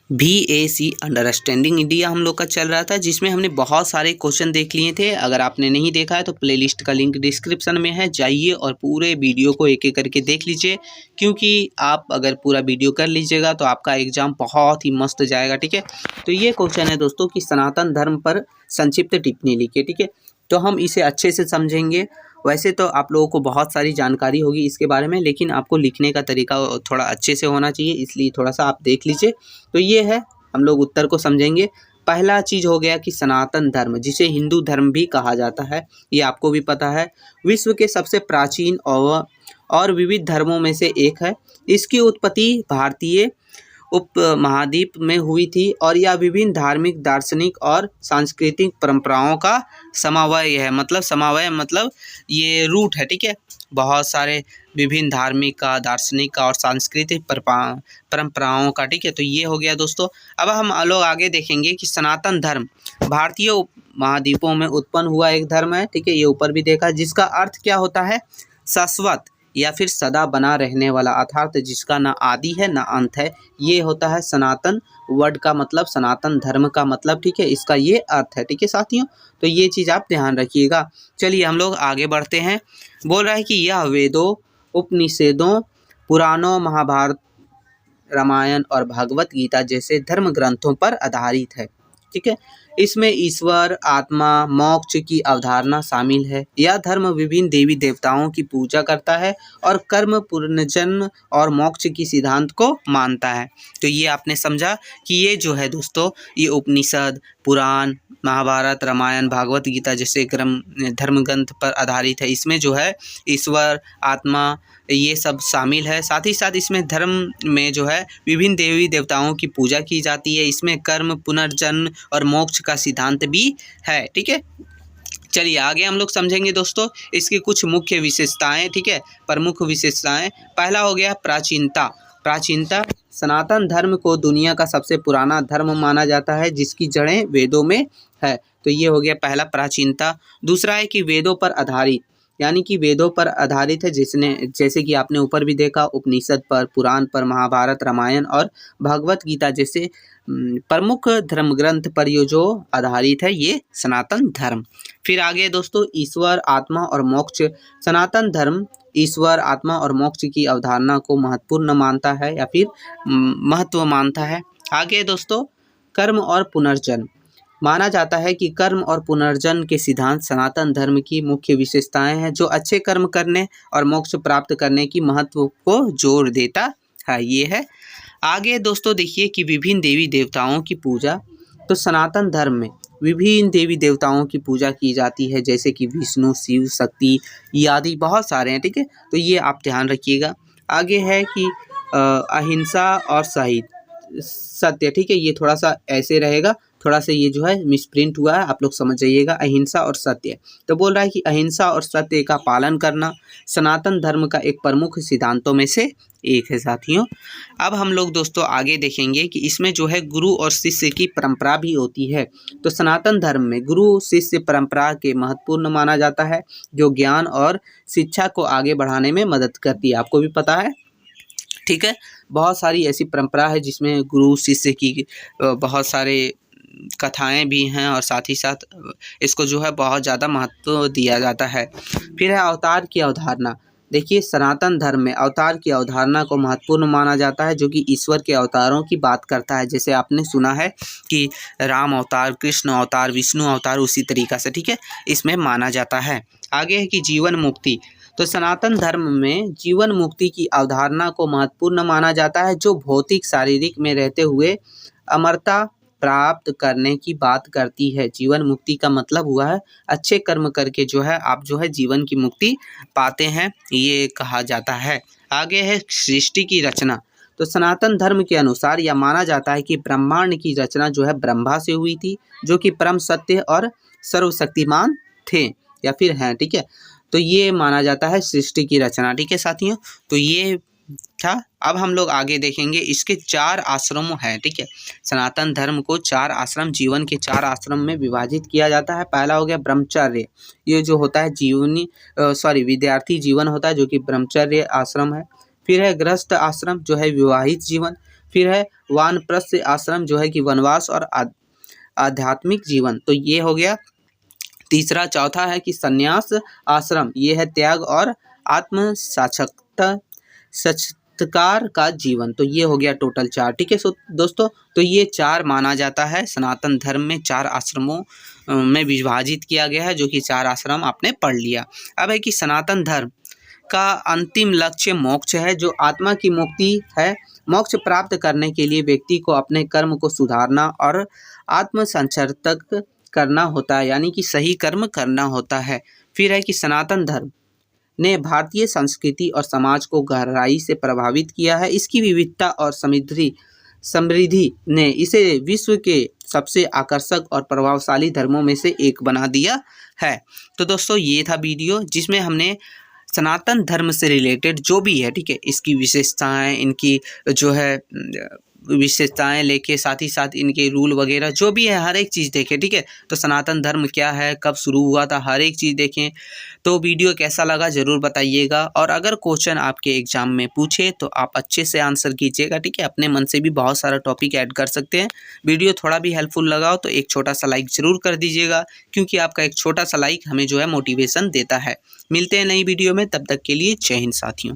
BAC understanding India हम लोग का चल रहा था, जिसमें हमने बहुत सारे क्वेश्चन देख लिए थे। अगर आपने नहीं देखा है तो प्लेलिस्ट का लिंक डिस्क्रिप्शन में है, जाइए और पूरे वीडियो को एक एक करके देख लीजिए, क्योंकि आप अगर पूरा वीडियो कर लीजिएगा तो आपका एग्जाम बहुत ही मस्त जाएगा। ठीक है, तो ये क्वेश्चन है दोस्तों कि सनातन धर्म पर संक्षिप्त टिप्पणी लिखिए। ठीक है, तो हम इसे अच्छे से समझेंगे। वैसे तो आप लोगों को बहुत सारी जानकारी होगी इसके बारे में, लेकिन आपको लिखने का तरीका थोड़ा अच्छे से होना चाहिए, इसलिए थोड़ा सा आप देख लीजिए। तो ये है, हम लोग उत्तर को समझेंगे। पहला चीज़ हो गया कि सनातन धर्म, जिसे हिंदू धर्म भी कहा जाता है, ये आपको भी पता है, विश्व के सबसे प्राचीन और विविध धर्मों में से एक है। इसकी उत्पत्ति भारतीय उप महाद्वीप में हुई थी और यह विभिन्न धार्मिक, दार्शनिक और सांस्कृतिक परंपराओं का समन्वय है। मतलब समन्वय मतलब ये रूट है। ठीक है, बहुत सारे विभिन्न धार्मिक का, दार्शनिक का और सांस्कृतिक परंपराओं का। ठीक है, तो ये हो गया दोस्तों। अब हम लोग आगे देखेंगे कि सनातन धर्म भारतीय उप महाद्वीपों में उत्पन्न हुआ एक धर्म है। ठीक है, ये ऊपर भी देखा, जिसका अर्थ क्या होता है, शाश्वत या फिर सदा बना रहने वाला, अर्थात जिसका ना आदि है ना अंत है, ये होता है सनातन वर्ड का मतलब, सनातन धर्म का मतलब। ठीक है, इसका ये अर्थ है। ठीक है साथियों, तो ये चीज़ आप ध्यान रखिएगा। चलिए हम लोग आगे बढ़ते हैं। बोल रहा है कि यह वेदों, उपनिषदों, पुराणों, महाभारत, रामायण और भगवत गीता जैसे धर्म ग्रंथों पर आधारित है। ठीक है, इसमें ईश्वर, आत्मा, मोक्ष की अवधारणा शामिल है। यह धर्म विभिन्न देवी देवताओं की पूजा करता है और कर्म, पुनर्जन्म और मोक्ष की सिद्धांत को मानता है। तो ये आपने समझा कि ये जो है दोस्तों, ये उपनिषद, पुराण, महाभारत, रामायण, भागवत गीता जैसे धर्म ग्रंथ पर आधारित है। इसमें जो है ईश्वर, आत्मा, ये सब शामिल है। साथ ही साथ इसमें धर्म में जो है विभिन्न देवी देवताओं की पूजा की जाती है। इसमें कर्म, पुनर्जन्म और मोक्ष का सिद्धांत भी है। ठीक है, चलिए आगे हम लोग समझेंगे दोस्तों इसकी कुछ मुख्य विशेषताएं। ठीक है, प्रमुख विशेषताएं। पहला हो गया प्राचीनता। प्राचीनता, सनातन धर्म को दुनिया का सबसे पुराना धर्म माना जाता है, जिसकी जड़ें वेदों में है। तो ये हो गया पहला, प्राचीनता। दूसरा है कि वेदों पर आधारित, यानी कि वेदों पर आधारित है, जैसे कि आपने ऊपर भी देखा, उपनिषद पर, पुराण पर, महाभारत, रामायण और भगवत गीता जैसे प्रमुख धर्म ग्रंथ पर ये जो आधारित है, ये सनातन धर्म। फिर आगे दोस्तों, ईश्वर, आत्मा और मोक्ष। सनातन धर्म ईश्वर, आत्मा और मोक्ष की अवधारणा को महत्वपूर्ण मानता है या फिर महत्व मानता है। आगे दोस्तों, कर्म और पुनर्जन्म। माना जाता है कि कर्म और पुनर्जन्म के सिद्धांत सनातन धर्म की मुख्य विशेषताएं हैं, जो अच्छे कर्म करने और मोक्ष प्राप्त करने की महत्व को जोर देता है। ये है। आगे दोस्तों देखिए कि विभिन्न देवी देवताओं की पूजा। तो सनातन धर्म में विभिन्न देवी देवताओं की पूजा की जाती है, जैसे कि विष्णु, शिव, शक्ति आदि बहुत सारे हैं। ठीक है, तो ये आप ध्यान रखिएगा। आगे है कि अहिंसा और सत्य। ठीक है, ये थोड़ा सा ऐसे रहेगा, थोड़ा सा ये जो है मिसप्रिंट हुआ है, आप लोग समझ जाइएगा। अहिंसा और सत्य, तो बोल रहा है कि अहिंसा और सत्य का पालन करना सनातन धर्म का एक प्रमुख सिद्धांतों में से एक है साथियों। अब हम लोग दोस्तों आगे देखेंगे कि इसमें जो है गुरु और शिष्य की परंपरा भी होती है। तो सनातन धर्म में गुरु शिष्य परंपरा के महत्वपूर्ण माना जाता है, जो ज्ञान और शिक्षा को आगे बढ़ाने में मदद करती है। आपको भी पता है। ठीक है, बहुत सारी ऐसी परंपरा है जिसमें गुरु शिष्य की बहुत सारे कथाएं भी हैं और साथ ही साथ इसको जो है बहुत ज़्यादा महत्व दिया जाता है। फिर है अवतार की अवधारणा। देखिए, सनातन धर्म में अवतार की अवधारणा को महत्वपूर्ण माना जाता है, जो कि ईश्वर के अवतारों की बात करता है। जैसे आपने सुना है कि राम अवतार, कृष्ण अवतार, विष्णु अवतार, उसी तरीक़ा से ठीक है इसमें माना जाता है। आगे है कि जीवन मुक्ति। तो सनातन धर्म में जीवन मुक्ति की अवधारणा को महत्वपूर्ण माना जाता है, जो भौतिक शारीरिक में रहते हुए अमरता प्राप्त करने की बात करती है। जीवन मुक्ति का मतलब हुआ है अच्छे कर्म करके जो है आप जो है जीवन की मुक्ति पाते हैं, ये कहा जाता है। आगे है सृष्टि की रचना। तो सनातन धर्म के अनुसार यह माना जाता है कि ब्रह्मांड की रचना जो है ब्रह्मा से हुई थी, जो कि परम सत्य और सर्वशक्तिमान थे या फिर हैं। ठीक है, तो ये माना जाता है सृष्टि की रचना। ठीक है साथियों, तो ये था। अब हम लोग आगे देखेंगे इसके 4 आश्रम हैं। ठीक है, सनातन धर्म को 4 आश्रम, जीवन के 4 आश्रम में विभाजित किया जाता है। पहला हो गया ब्रह्मचर्य, ये जो होता है विद्यार्थी जीवन होता है, जो कि ब्रह्मचर्य आश्रम है। फिर है गृहस्थ आश्रम, जो है विवाहित जीवन। फिर है वानप्रस्थ आश्रम जो है कि वनवास और आध्यात्मिक जीवन, तो ये हो गया तीसरा। चौथा है कि संन्यास आश्रम, ये है त्याग और आत्म साक्षात्कार का जीवन, तो ये हो गया टोटल 4। ठीक है दोस्तों, तो ये 4 माना जाता है। सनातन धर्म में 4 आश्रमों में विभाजित किया गया है, जो कि 4 आश्रम आपने पढ़ लिया। अब है कि सनातन धर्म का अंतिम लक्ष्य मोक्ष है, जो आत्मा की मुक्ति है। मोक्ष प्राप्त करने के लिए व्यक्ति को अपने कर्म को सुधारना और आत्म संचरित करना होता है, यानी कि सही कर्म करना होता है। फिर है कि सनातन धर्म ने भारतीय संस्कृति और समाज को गहराई से प्रभावित किया है। इसकी विविधता और समृद्धि ने इसे विश्व के सबसे आकर्षक और प्रभावशाली धर्मों में से एक बना दिया है। तो दोस्तों, ये था वीडियो जिसमें हमने सनातन धर्म से रिलेटेड जो भी है, ठीक है, इसकी विशेषताएं, इनकी जो है विशेषताएं लेके साथ ही साथ इनके रूल वगैरह जो भी है हर एक चीज़ देखें। ठीक है, तो सनातन धर्म क्या है, कब शुरू हुआ था, हर एक चीज़ देखें। तो वीडियो कैसा लगा ज़रूर बताइएगा, और अगर क्वेश्चन आपके एग्जाम में पूछे तो आप अच्छे से आंसर कीजिएगा। ठीक है, अपने मन से भी बहुत सारा टॉपिक ऐड कर सकते हैं। वीडियो थोड़ा भी हेल्पफुल लगा हो तो एक छोटा सा लाइक ज़रूर कर दीजिएगा, क्योंकि आपका एक छोटा सा लाइक हमें जो है मोटिवेशन देता है। मिलते हैं नई वीडियो में, तब तक के लिए जय हिंद साथियों।